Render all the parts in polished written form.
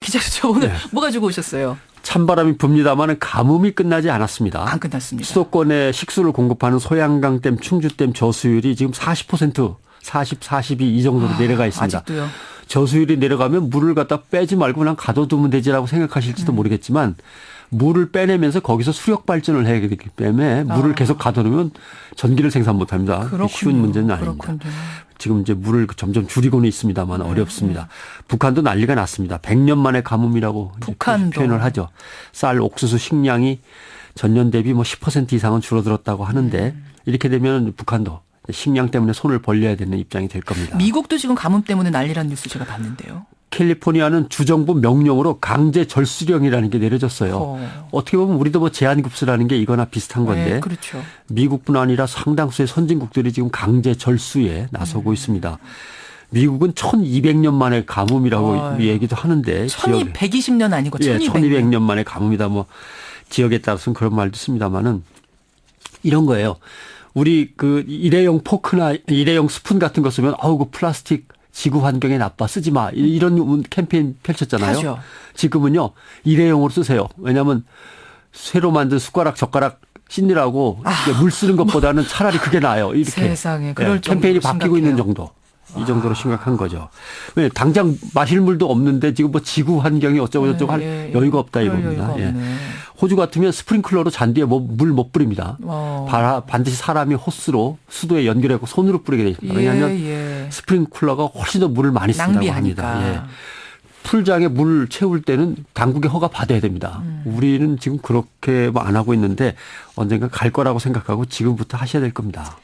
기자수첩 오늘 네. 뭐 가지고 오셨어요? 찬바람이 붑니다마는 가뭄이 끝나지 않았습니다. 안 끝났습니다. 수도권에 식수를 공급하는 소양강댐, 충주댐 저수율이 지금 40%, 40, 42 이 정도로 내려가 있습니다. 아직도요? 저수율이 내려가면 물을 갖다 빼지 말고 그냥 가둬두면 되지라고 생각하실지도 모르겠지만 물을 빼내면서 거기서 수력 발전을 해야 되기 때문에 물을 계속 가둬놓으면 전기를 생산 못합니다. 그렇군요. 쉬운 문제는 아닙니다. 그렇군요. 지금 이제 물을 점점 줄이고는 있습니다만 어렵습니다. 북한도 난리가 났습니다. 100년 만에 가뭄이라고 북한도. 표현을 하죠. 쌀, 옥수수, 식량이 전년 대비 뭐 10% 이상은 줄어들었다고 하는데 이렇게 되면 북한도 식량 때문에 손을 벌려야 되는 입장이 될 겁니다. 미국도 지금 가뭄 때문에 난리라는 뉴스 제가 봤는데요. 캘리포니아는 주정부 명령으로 강제 절수령이라는 게 내려졌어요. 어떻게 보면 우리도 뭐 제한급수라는 게 이거나 비슷한 건데 네, 그렇죠. 미국뿐 아니라 상당수의 선진국들이 지금 강제 절수에 나서고 있습니다. 미국은 1200년 만에 가뭄이라고 얘기도 하는데 1220년 아니고 예, 1200년. 1200년 만에 가뭄이다. 뭐 지역에 따라서는 그런 말도 씁니다만은 이런 거예요. 우리 그 일회용 포크나 일회용 스푼 같은 거 쓰면 그 플라스틱 지구 환경에 나빠 쓰지 마. 이런 캠페인 펼쳤잖아요. 하죠. 지금은요. 일회용으로 쓰세요. 왜냐하면 새로 만든 숟가락 젓가락 씻느라고 물 쓰는 것보다는 차라리 그게 나아요. 이렇게 세상에 그럴 캠페인이 정도로 바뀌고 있는 심각해요. 정도. 이 정도로 심각한 거죠. 왜 당장 마실 물도 없는데 지금 뭐 지구 환경이 어쩌고 저쩌고 할 여유가 없다 이겁니다. 예. 호주 같으면 스프링클러로 잔디에 물 못 뿌립니다. 반드시 사람이 호스로 수도에 연결하고 손으로 뿌리게 돼 있습니다. 왜냐하면 스프링클러가 훨씬 더 물을 많이 쓴다고 낭비하니까. 합니다. 예. 풀장에 물 채울 때는 당국의 허가 받아야 됩니다. 우리는 지금 그렇게 뭐 안 하고 있는데 언젠가 갈 거라고 생각하고 지금부터 하셔야 될 겁니다.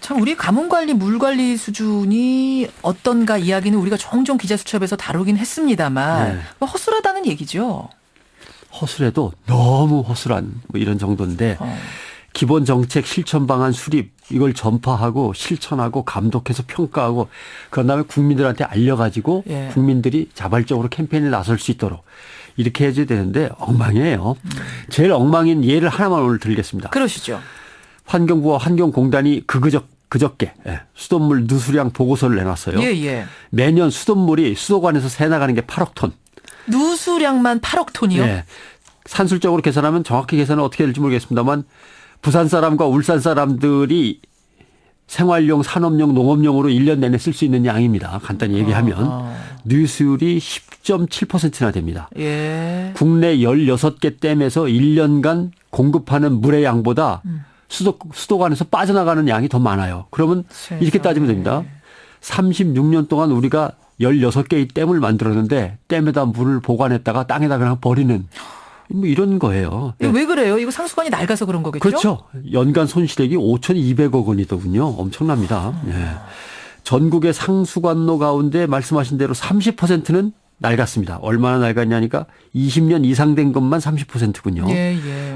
참 우리 가뭄 관리, 물 관리 수준이 어떤가 이야기는 우리가 종종 기자수첩에서 다루긴 했습니다만 뭐 허술하다는 얘기죠. 허술해도 너무 허술한 뭐 이런 정도인데 기본 정책 실천 방안 수립 이걸 전파하고 실천하고 감독해서 평가하고 그런 다음에 국민들한테 알려가지고 국민들이 자발적으로 캠페인에 나설 수 있도록 이렇게 해줘야 되는데 엉망이에요. 제일 엉망인 예를 하나만 오늘 드리겠습니다. 그러시죠. 환경부와 환경공단이 그저께 수돗물 누수량 보고서를 내놨어요. 매년 수돗물이 수도관에서 새 나가는 게 8억 톤. 누수량만 8억 톤이요? 네. 산술적으로 계산하면 정확히 계산은 어떻게 될지 모르겠습니다만 부산 사람과 울산 사람들이 생활용, 산업용, 농업용으로 1년 내내 쓸 수 있는 양입니다. 간단히 얘기하면. 누수율이 10.7%나 됩니다. 국내 16개 댐에서 1년간 공급하는 물의 양보다 수도관에서 빠져나가는 양이 더 많아요. 그러면 이렇게 따지면 됩니다. 36년 동안 우리가 16개의 댐을 만들었는데 댐에다 물을 보관했다가 땅에다 그냥 버리는 뭐 이런 거예요. 왜 그래요? 이거 상수관이 낡아서 그런 거겠죠? 그렇죠. 연간 손실액이 5,200억 원이더군요. 엄청납니다. 전국의 상수관로 가운데 말씀하신 대로 30%는 낡았습니다. 얼마나 낡았냐니까 20년 이상 된 것만 30%군요.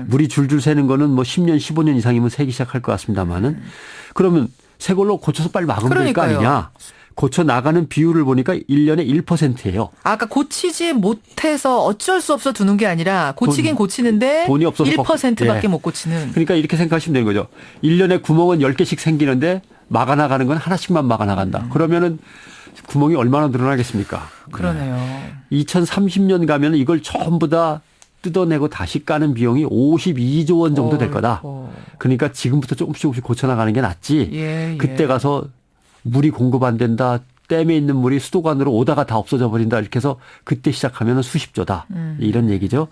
물이 줄줄 새는 거는 뭐 10년, 15년 이상이면 새기 시작할 것 같습니다만은 그러면 새 걸로 고쳐서 빨리 막으면 될 거 아니냐. 고쳐 나가는 비율을 보니까 1년에 1%예요. 아까 고치지 못해서 어쩔 수 없어 두는 게 아니라 고치긴 고치는데 돈이 없어서 1%밖에 못 고치는. 그러니까 이렇게 생각하시면 되는 거죠. 1년에 구멍은 10개씩 생기는데 막아나가는 건 하나씩만 막아나간다. 그러면은 구멍이 얼마나 늘어나겠습니까? 그러네요. 2030년 가면 이걸 전부 다 뜯어내고 다시 까는 비용이 52조 원 정도 될 거다. 그러니까 지금부터 조금씩 고쳐나가는 게 낫지. 그때 가서 물이 공급 안 된다. 댐에 있는 물이 수도관으로 오다가 다 없어져 버린다. 이렇게 해서 그때 시작하면 수십조다. 이런 얘기죠.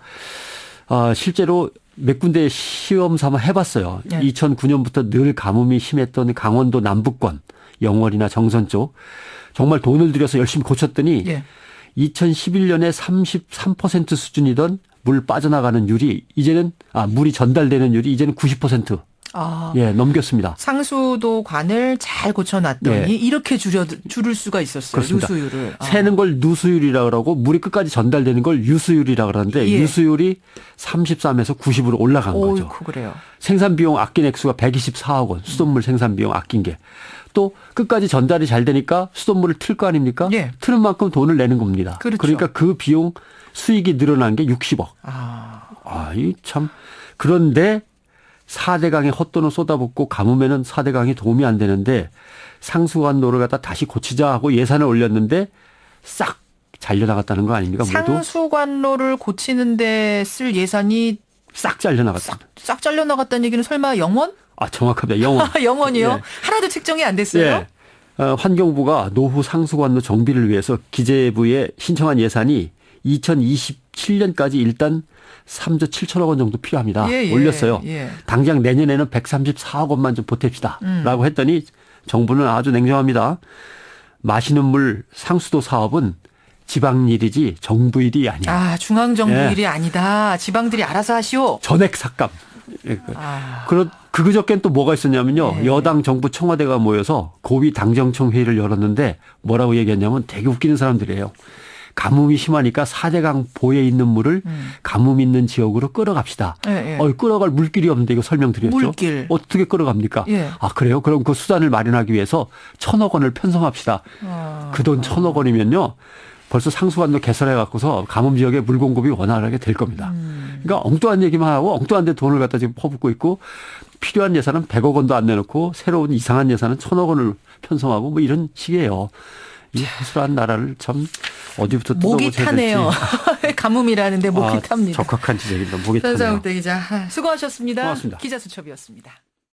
실제로 몇 군데 시험 삼아 해봤어요. 2009년부터 늘 가뭄이 심했던 강원도 남부권, 영월이나 정선 쪽. 정말 돈을 들여서 열심히 고쳤더니 2011년에 33% 수준이던 물 빠져나가는 율이 이제는 물이 전달되는 율이 이제는 90%. 넘겼습니다. 상수도관을 잘 고쳐놨더니 이렇게 줄일 수가 있었어요. 그렇습니다. 누수율을. 새는 걸 누수율이라 그러고 물이 끝까지 전달되는 걸 유수율이라 그러는데 유수율이 33에서 90으로 올라간 거죠. 그래요. 생산 비용 아낀 액수가 124억 원. 수돗물 생산 비용 아낀 게. 또 끝까지 전달이 잘 되니까 수돗물을 틀 거 아닙니까? 트는 만큼 돈을 내는 겁니다. 그러니까 그 비용 수익이 늘어난 게 60억. 이 참. 그런데 4대강에 헛돈을 쏟아붓고 가뭄에는 4대강이 도움이 안 되는데 상수관로를 갖다 다시 고치자 하고 예산을 올렸는데 싹 잘려나갔다는 거 아닙니까? 모두 상수관로를 고치는데 쓸 예산이 싹 잘려나갔다. 싹 잘려나갔다는 얘기는 설마 영원? 정확합니다. 영원. 영원이요? 예. 하나도 책정이 안 됐어요? 예. 환경부가 노후 상수관로 정비를 위해서 기재부에 신청한 예산이 2027년까지 일단 3조 7천억 원 정도 필요합니다. 올렸어요. 당장 내년에는 134억 원만 좀 보탭시다. 라고 했더니 정부는 아주 냉정합니다. 마시는 물 상수도 사업은 지방 일이지 정부 일이 아니야. 중앙정부 일이 아니다. 지방들이 알아서 하시오. 전액 삭감. 그저께는 또 뭐가 있었냐면요. 여당 정부 청와대가 모여서 고위 당정청 회의를 열었는데 뭐라고 얘기했냐면 되게 웃기는 사람들이에요. 가뭄이 심하니까 4대강 보에 있는 물을 가뭄 있는 지역으로 끌어갑시다. 끌어갈 물길이 없는데 이거 설명드렸죠. 물길. 어떻게 끌어갑니까? 그래요? 그럼 그 수단을 마련하기 위해서 1,000억 원을 편성합시다. 그 돈 1,000억 원이면요. 벌써 상수관도 개설해 갖고서 가뭄 지역에 물 공급이 원활하게 될 겁니다. 그러니까 엉뚱한 얘기만 하고 엉뚱한 데 돈을 갖다 지금 퍼붓고 있고 필요한 예산은 100억 원도 안 내놓고 새로운 이상한 예산은 1,000억 원을 편성하고 뭐 이런 식이에요. 이 허술한 나라를 참 어디부터 목이 타네요. 가뭄이라는데 목이 탑니다. 적확한 지적입니다. 목이 타네요. 전상욱 기자 수고하셨습니다. 고맙습니다. 기자수첩이었습니다.